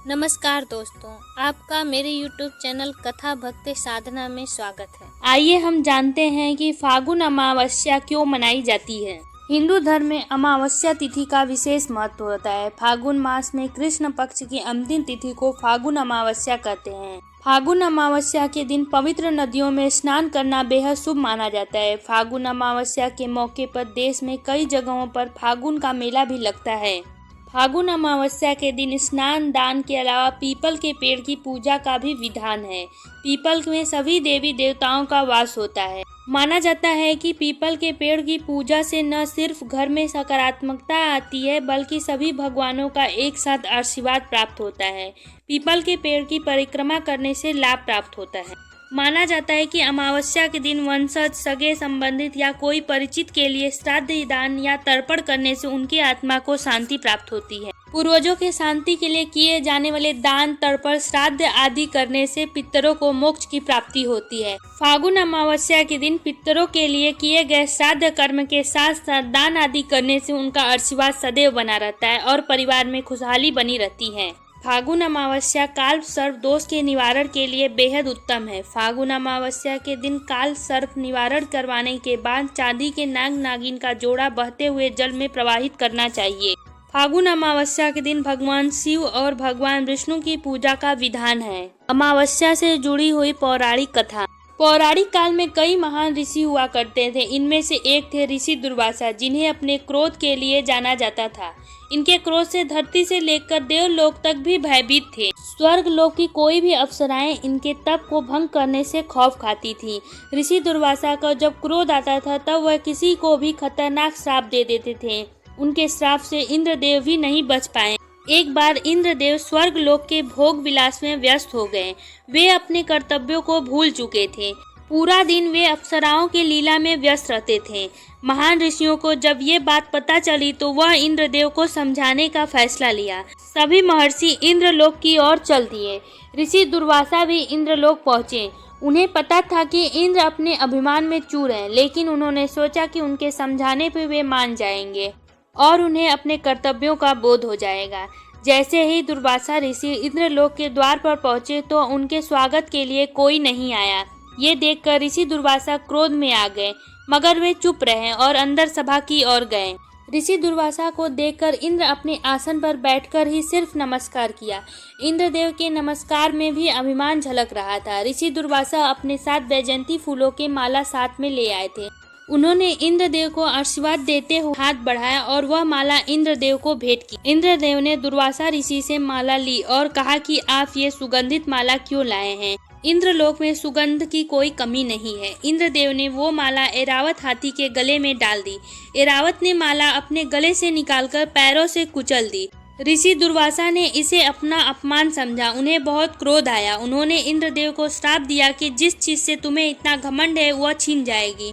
नमस्कार दोस्तों, आपका मेरे YouTube चैनल कथा भक्ति साधना में स्वागत है। आइए हम जानते हैं कि फागुन अमावस्या क्यों मनाई जाती है। हिंदू धर्म में अमावस्या तिथि का विशेष महत्व होता है। फागुन मास में कृष्ण पक्ष की अंतिम तिथि को फागुन अमावस्या कहते हैं। फागुन अमावस्या के दिन पवित्र नदियों में स्नान करना बेहद शुभ माना जाता है। फागुन अमावस्या के मौके पर देश में कई जगहों पर फागुन का मेला भी लगता है। फागुन अमावस्या के दिन स्नान दान के अलावा पीपल के पेड़ की पूजा का भी विधान है। पीपल में सभी देवी देवताओं का वास होता है। माना जाता है कि पीपल के पेड़ की पूजा से न सिर्फ घर में सकारात्मकता आती है बल्कि सभी भगवानों का एक साथ आशीर्वाद प्राप्त होता है। पीपल के पेड़ की परिक्रमा करने से लाभ प्राप्त होता है। माना जाता है कि अमावस्या के दिन वंशज, सगे संबंधित या कोई परिचित के लिए श्राद्ध दान या तर्पण करने से उनकी आत्मा को शांति प्राप्त होती है। पूर्वजों के शांति के लिए किए जाने वाले दान, तर्पण, श्राद्ध आदि करने से पितरों को मोक्ष की प्राप्ति होती है। फागुन अमावस्या के दिन पितरों के लिए किए गए श्राद्ध कर्म के साथ साथ दान आदि करने से उनका आशीर्वाद सदैव बना रहता है और परिवार में खुशहाली बनी रहती है। फागुन अमावस्या काल सर्प दोष के निवारण के लिए बेहद उत्तम है। फागुन अमावस्या के दिन काल सर्प निवारण करवाने के बाद चांदी के नाग नागिन का जोड़ा बहते हुए जल में प्रवाहित करना चाहिए। फागुन अमावस्या के दिन भगवान शिव और भगवान विष्णु की पूजा का विधान है। अमावस्या से जुड़ी हुई पौराणिक कथा। पौराणिक काल में कई महान ऋषि हुआ करते थे। इनमें से एक थे ऋषि दुर्वासा, जिन्हें अपने क्रोध के लिए जाना जाता था। इनके क्रोध से धरती से लेकर देवलोक तक भी भयभीत थे। स्वर्ग लोक की कोई भी अप्सराएं इनके तप को भंग करने से खौफ खाती थी। ऋषि दुर्वासा का जब क्रोध आता था तब वह किसी को भी खतरनाक श्राप दे देते थे। उनके श्राप से इंद्रदेव भी नहीं बच पाए। एक बार इंद्रदेव स्वर्ग लोक के भोग विलास में व्यस्त हो गए। वे अपने कर्तव्यों को भूल चुके थे। पूरा दिन वे अप्सराओं के लीला में व्यस्त रहते थे। महान ऋषियों को जब ये बात पता चली तो वह इंद्रदेव को समझाने का फैसला लिया। सभी महर्षि इंद्रलोक की ओर चल दिए। ऋषि दुर्वासा भी इंद्रलोक पहुँचे। उन्हें पता था कि इंद्र अपने अभिमान में चूर हैं, लेकिन उन्होंने सोचा कि उनके समझाने पर वे मान जाएंगे और उन्हें अपने कर्तव्यों का बोध हो जाएगा। जैसे ही दुर्वासा ऋषि इंद्रलोक के द्वार पर पहुंचे तो उनके स्वागत के लिए कोई नहीं आया। ये देखकर ऋषि दुर्वासा क्रोध में आ गए, मगर वे चुप रहे और अंदर सभा की ओर गए। ऋषि दुर्वासा को देखकर इंद्र अपने आसन पर बैठकर ही सिर्फ नमस्कार किया। इंद्रदेव के नमस्कार में भी अभिमान झलक रहा था। ऋषि दुर्वासा अपने साथ वैजयंती फूलों के माला साथ में ले आए थे। उन्होंने इंद्रदेव को आशीर्वाद देते हुए हाथ बढ़ाया और वह माला इंद्रदेव को भेंट की। इंद्रदेव ने दुर्वासा ऋषि से माला ली और कहा कि आप ये सुगंधित माला क्यों लाए हैं। इंद्रलोक में सुगंध की कोई कमी नहीं है। इंद्रदेव ने वो माला ऐरावत हाथी के गले में डाल दी। ऐरावत ने माला अपने गले से निकालकर पैरों से कुचल दी। ऋषि दुर्वासा ने इसे अपना अपमान समझा। उन्हें बहुत क्रोध आया। उन्होंने इंद्रदेव को श्राप दिया कि जिस चीज से तुम्हें इतना घमंड है वह छीन जाएगी,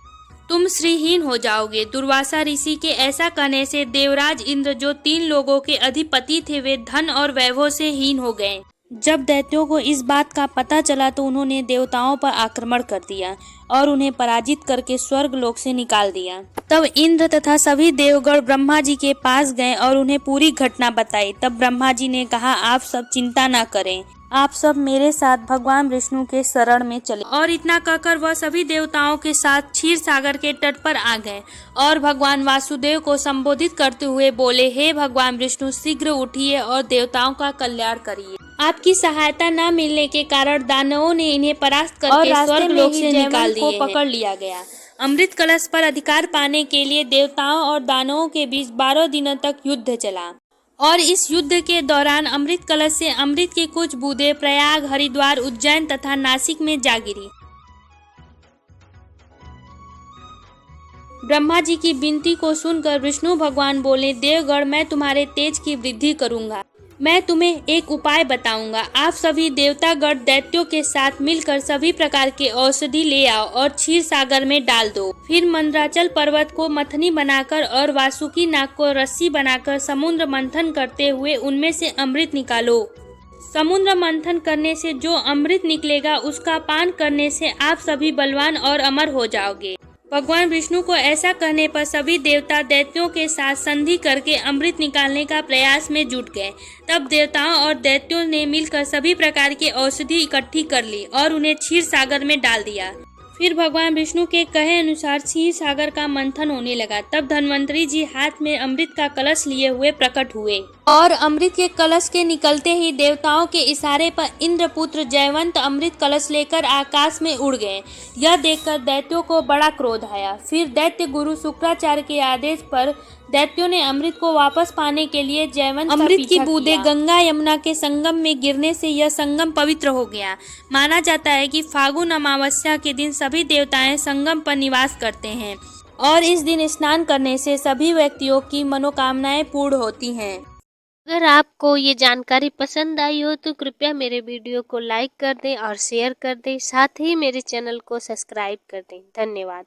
तुम श्रीहीन हो जाओगे। दुर्वासा ऋषि के ऐसा कहने से देवराज इंद्र, जो 3 लोगों के अधिपति थे, वे धन और वैभव से हीन हो गए। जब दैत्यों को इस बात का पता चला तो उन्होंने देवताओं पर आक्रमण कर दिया और उन्हें पराजित करके स्वर्ग लोक से निकाल दिया। तब इंद्र तथा सभी देवगण ब्रह्मा जी के पास गए और उन्हें पूरी घटना बताई। तब ब्रह्मा जी ने कहा, आप सब चिंता न करें, आप सब मेरे साथ भगवान विष्णु के शरण में चले। और इतना कहकर वह सभी देवताओं के साथ क्षीर सागर के तट पर आ गए और भगवान वासुदेव को संबोधित करते हुए बोले, हे भगवान विष्णु, शीघ्र उठिए और देवताओं का कल्याण करिए। आपकी सहायता न मिलने के कारण दानवों ने इन्हें परास्त करके स्वर्ग लोक से निकाल दिए को पकड़ लिया गया। अमृत कलश पर अधिकार पाने के लिए देवताओं और दानवों के बीच 12 दिनों तक युद्ध चला और इस युद्ध के दौरान अमृत कलश से अमृत की कुछ बूंदें प्रयाग, हरिद्वार, उज्जैन तथा नासिक में जा गिरी। ब्रह्मा जी की विनती को सुनकर विष्णु भगवान बोले, देवगण, मैं तुम्हारे तेज की वृद्धि करूंगा। मैं तुम्हें एक उपाय बताऊंगा। आप सभी देवतागण दैत्यों के साथ मिलकर सभी प्रकार के औषधि ले आओ और क्षीर सागर में डाल दो। फिर मंदराचल पर्वत को मथनी बनाकर और वासुकी नाग को रस्सी बनाकर समुद्र मंथन करते हुए उनमें से अमृत निकालो। समुद्र मंथन करने से जो अमृत निकलेगा उसका पान करने से आप सभी बलवान और अमर हो जाओगे। भगवान विष्णु को ऐसा कहने पर सभी देवता दैत्यों के साथ संधि करके अमृत निकालने का प्रयास में जुट गए। तब देवताओं और दैत्यों ने मिलकर सभी प्रकार की औषधि इकट्ठी कर ली और उन्हें क्षीर सागर में डाल दिया। फिर भगवान विष्णु के कहे अनुसार क्षीर सागर का मंथन होने लगा। तब धन्वंतरी जी हाथ में अमृत का कलश लिए हुए प्रकट हुए और अमृत के कलश के निकलते ही देवताओं के इशारे पर इंद्रपुत्र जयवंत अमृत कलश लेकर आकाश में उड़ गए। यह देखकर दैत्यों को बड़ा क्रोध आया। फिर दैत्य गुरु शुक्राचार्य के आदेश पर दैत्यों ने अमृत को वापस पाने के लिए जयवंत अमृत की बूंदें गंगा यमुना के संगम में गिरने से यह संगम पवित्र हो गया। माना जाता है कि फागुन अमावस्या के दिन सभी देवताएं संगम पर निवास करते हैं और इस दिन स्नान करने से सभी व्यक्तियों की मनोकामनाएं पूर्ण होती हैं। अगर आपको ये जानकारी पसंद आई हो तो कृपया मेरे वीडियो को लाइक कर दें और शेयर कर दें, साथ ही मेरे चैनल को सब्सक्राइब कर दें। धन्यवाद।